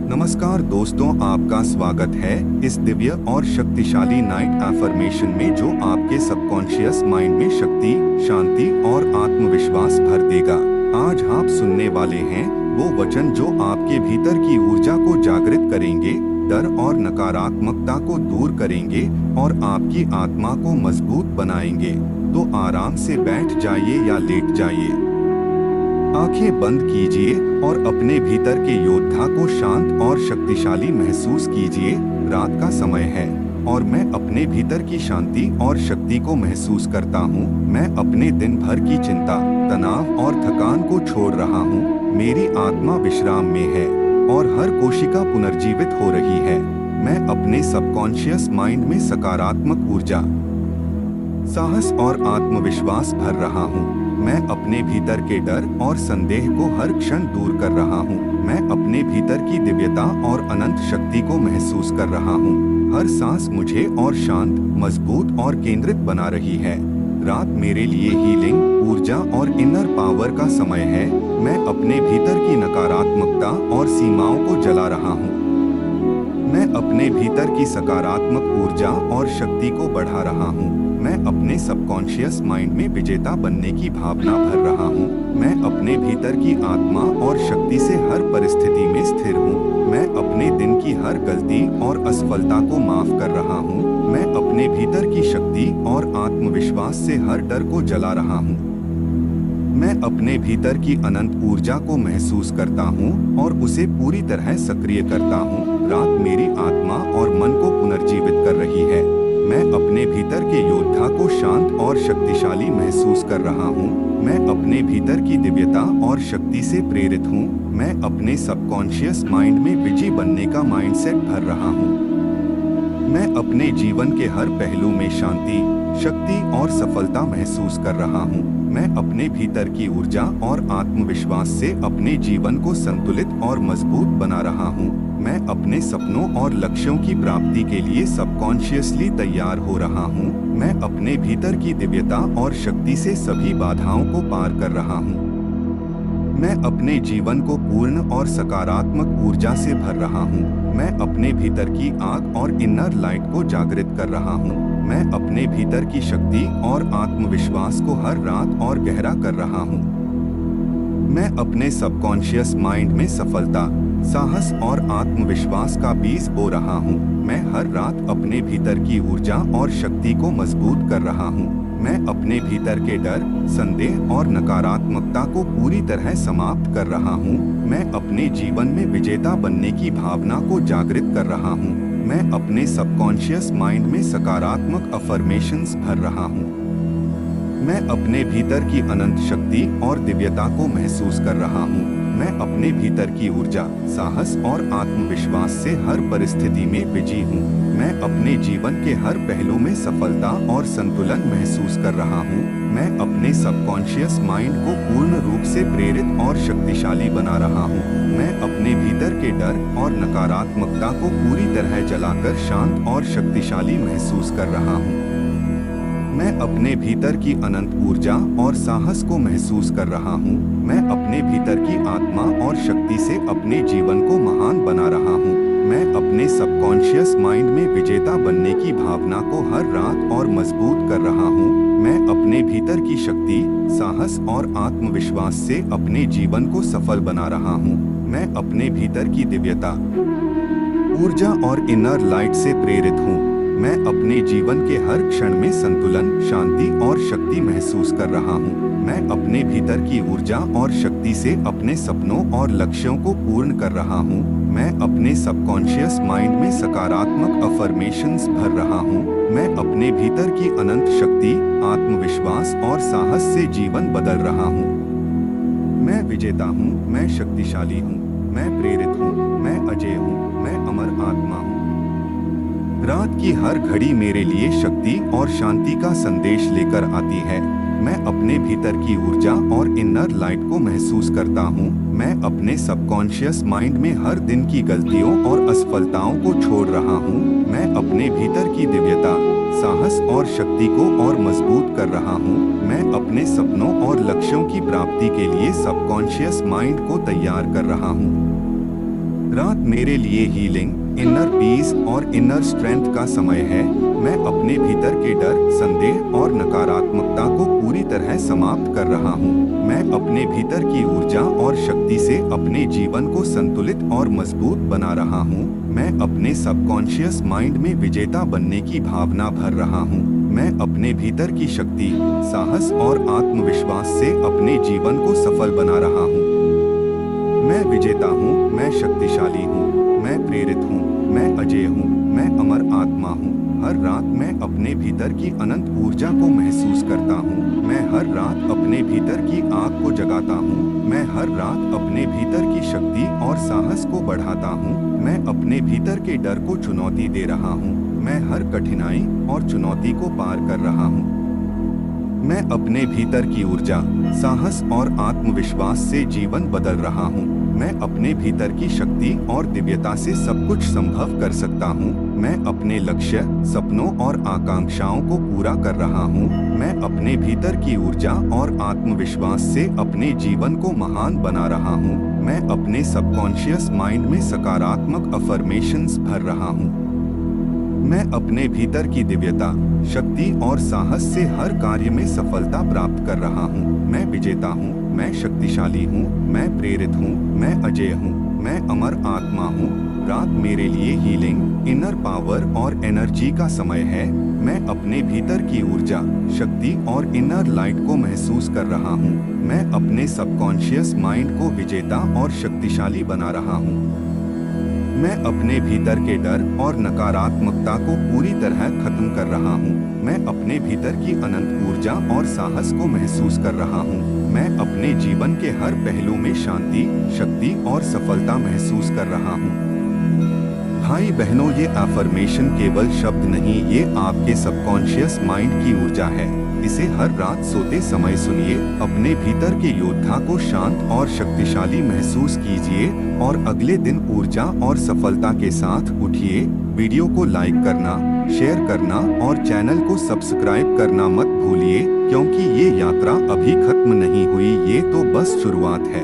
नमस्कार दोस्तों, आपका स्वागत है इस दिव्य और शक्तिशाली नाइट एफर्मेशन में जो आपके सबकॉन्शियस माइंड में शक्ति, शांति और आत्मविश्वास भर देगा। आज आप सुनने वाले हैं वो वचन जो आपके भीतर की ऊर्जा को जागृत करेंगे, डर और नकारात्मकता को दूर करेंगे और आपकी आत्मा को मजबूत बनाएंगे। तो आराम से बैठ जाइए या लेट जाइए, आंखें बंद कीजिए और अपने भीतर के योद्धा को शांत और शक्तिशाली महसूस कीजिए। रात का समय है और मैं अपने भीतर की शांति और शक्ति को महसूस करता हूँ। मैं अपने दिन भर की चिंता, तनाव और थकान को छोड़ रहा हूँ। मेरी आत्मा विश्राम में है और हर कोशिका पुनर्जीवित हो रही है। मैं अपने सबकॉन्शियस माइंड में सकारात्मक ऊर्जा, साहस और आत्मविश्वास भर रहा हूँ। मैं अपने भीतर के डर और संदेह को हर क्षण दूर कर रहा हूँ। मैं अपने भीतर की दिव्यता और अनंत शक्ति को महसूस कर रहा हूँ। हर सांस मुझे और शांत, मजबूत और केंद्रित बना रही है। रात मेरे लिए हीलिंग, ऊर्जा और इनर पावर का समय है। मैं अपने भीतर की नकारात्मकता और सीमाओं को जला रहा हूँ। मैं अपने भीतर की सकारात्मक ऊर्जा और शक्ति को बढ़ा रहा हूँ। मैं अपने सबकॉन्शियस माइंड में विजेता बनने की भावना भर रहा हूँ। मैं अपने भीतर की आत्मा और शक्ति से हर परिस्थिति में स्थिर हूँ। मैं अपने दिन की हर गलती और असफलता को माफ कर रहा हूँ। मैं अपने भीतर की शक्ति और आत्मविश्वास से हर डर को जला रहा हूँ। मैं अपने भीतर की अनंत ऊर्जा को महसूस करता हूँ और उसे पूरी तरह सक्रिय करता हूँ। रात मेरी आत्मा और मन को पुनर्जीवित कर रही है। मैं अपने भीतर के योद्धा को शांत और शक्तिशाली महसूस कर रहा हूँ। मैं अपने भीतर की दिव्यता और शक्ति से प्रेरित हूँ। मैं अपने सबकॉन्शियस माइंड में विजयी बनने का माइंडसेट भर रहा हूँ। मैं अपने जीवन के हर पहलू में शांति, शक्ति और सफलता महसूस कर रहा हूँ। मैं अपने भीतर की ऊर्जा और आत्मविश्वास से अपने जीवन को संतुलित और मजबूत बना रहा हूँ। मैं अपने सपनों और लक्ष्यों की प्राप्ति के लिए सबकॉन्शियसली तैयार हो रहा हूँ। मैं अपने भीतर की दिव्यता और शक्ति से सभी बाधाओं को पार कर रहा हूँ। मैं अपने जीवन को पूर्ण और सकारात्मक ऊर्जा से भर रहा हूँ। मैं अपने भीतर की आग और इनर लाइट को जागृत कर रहा हूँ। मैं अपने भीतर की शक्ति और आत्मविश्वास को हर रात और गहरा कर रहा हूँ। मैं अपने सबकॉन्शियस माइंड में सफलता, साहस और आत्मविश्वास का बीज बो रहा हूँ। मैं हर रात अपने भीतर की ऊर्जा और शक्ति को मजबूत कर रहा हूँ। मैं अपने भीतर के डर, संदेह और नकारात्मकता को पूरी तरह समाप्त कर रहा हूँ। मैं अपने जीवन में विजेता बनने की भावना को जागृत कर रहा हूँ। मैं अपने सबकॉन्शियस माइंड में सकारात्मक अफर्मेशंस भर रहा हूँ। मैं अपने भीतर की अनंत शक्ति और दिव्यता को महसूस कर रहा हूँ। मैं अपने भीतर की ऊर्जा, साहस और आत्मविश्वास से हर परिस्थिति में विजयी हूँ। मैं अपने जीवन के हर पहलू में सफलता और संतुलन महसूस कर रहा हूँ। मैं अपने सबकॉन्शियस माइंड को पूर्ण रूप से प्रेरित और शक्तिशाली बना रहा हूँ। मैं अपने भीतर के डर और नकारात्मकता को पूरी तरह जलाकर शांत और शक्तिशाली महसूस कर रहा हूँ। मैं अपने भीतर की अनंत ऊर्जा और साहस को महसूस कर रहा हूँ। मैं अपने भीतर की आत्मा और शक्ति से अपने जीवन को महान बना रहा हूँ। मैं अपने सबकॉन्शियस माइंड में विजेता बनने की भावना को हर रात और मजबूत कर रहा हूँ। मैं अपने भीतर की शक्ति, साहस और आत्मविश्वास से अपने जीवन को सफल बना रहा हूँ। मैं अपने भीतर की दिव्यता, ऊर्जा और इनर लाइट से प्रेरित हूँ। मैं अपने जीवन के हर क्षण में संतुलन, शांति और शक्ति महसूस कर रहा हूँ। मैं अपने भीतर की ऊर्जा और शक्ति से अपने सपनों और लक्ष्यों को पूर्ण कर रहा हूँ। मैं अपने सबकॉन्शियस माइंड में सकारात्मक अफर्मेशंस भर रहा हूँ। मैं अपने भीतर की अनंत शक्ति, आत्मविश्वास और साहस से जीवन बदल रहा हूँ। मैं विजेता हूँ, मैं शक्तिशाली हूँ, मैं प्रेरित हूँ, मैं अजय हूँ, मैं अमर आत्मा हूँ। रात की हर घड़ी मेरे लिए शक्ति और शांति का संदेश लेकर आती है। मैं अपने भीतर की ऊर्जा और इनर लाइट को महसूस करता हूँ। मैं अपने सबकॉन्शियस माइंड में हर दिन की गलतियों और असफलताओं को छोड़ रहा हूँ। मैं अपने भीतर की दिव्यता, साहस और शक्ति को और मजबूत कर रहा हूँ। मैं अपने सपनों और लक्ष्यों की प्राप्ति के लिए सबकॉन्शियस माइंड को तैयार कर रहा हूँ। रात मेरे लिए हीलिंग, इनर पीस और इनर स्ट्रेंथ का समय है। मैं अपने भीतर के डर, संदेह और नकारात्मकता को पूरी तरह समाप्त कर रहा हूँ। मैं अपने भीतर की ऊर्जा और शक्ति से अपने जीवन को संतुलित और मजबूत बना रहा हूँ। मैं अपने सबकॉन्शियस माइंड में विजेता बनने की भावना भर रहा हूँ। मैं अपने भीतर की शक्ति, साहस और आत्मविश्वास से अपने जीवन को सफल बना रहा हूँ। मैं विजेता हूँ, मैं शक्तिशाली हूँ, मैं प्रेरित हूँ, मैं अजेय हूँ, मैं अमर आत्मा हूँ। हर रात मैं अपने भीतर की अनंत ऊर्जा को महसूस करता हूँ। मैं हर रात अपने भीतर की आग को जगाता हूँ। मैं हर रात अपने भीतर की शक्ति और साहस को बढ़ाता हूँ। मैं अपने भीतर के डर को चुनौती दे रहा हूँ। मैं हर कठिनाई और चुनौती को पार कर रहा हूँ। मैं अपने भीतर की ऊर्जा, साहस और आत्मविश्वास से जीवन बदल रहा हूँ। मैं अपने भीतर की शक्ति और दिव्यता से सब कुछ संभव कर सकता हूँ। मैं अपने लक्ष्य, सपनों और आकांक्षाओं को पूरा कर रहा हूँ। मैं अपने भीतर की ऊर्जा और आत्मविश्वास से अपने जीवन को महान बना रहा हूँ। मैं अपने सबकॉन्शियस माइंड में सकारात्मक अफर्मेशंस भर रहा हूँ। मैं अपने भीतर की दिव्यता, शक्ति और साहस से हर कार्य में सफलता प्राप्त कर रहा हूँ। मैं विजेता हूँ, मैं शक्तिशाली हूँ, मैं प्रेरित हूँ, मैं अजेय हूँ, मैं अमर आत्मा हूँ। रात मेरे लिए हीलिंग, इनर पावर और एनर्जी का समय है। मैं अपने भीतर की ऊर्जा, शक्ति और इनर लाइट को महसूस कर रहा हूँ। मैं अपने सबकॉन्शियस माइंड को विजेता और शक्तिशाली बना रहा हूँ। मैं अपने भीतर के डर और नकारात्मकता को पूरी तरह खत्म कर रहा हूँ। मैं अपने भीतर की अनंत ऊर्जा और साहस को महसूस कर रहा हूँ। मैं अपने जीवन के हर पहलू में शांति, शक्ति और सफलता महसूस कर रहा हूँ। भाई बहनों, ये अफर्मेशन केवल शब्द नहीं, ये आपके सबकॉन्शियस माइंड की ऊर्जा है। इसे हर रात सोते समय सुनिए। अपने भीतर के योद्धा को शांत और शक्तिशाली महसूस कीजिए और अगले दिन ऊर्जा और सफलता के साथ उठिए। वीडियो को लाइक करना, शेयर करना और चैनल को सब्सक्राइब करना मत भूलिए, क्योंकि ये यात्रा अभी खत्म नहीं हुई, ये तो बस शुरुआत है।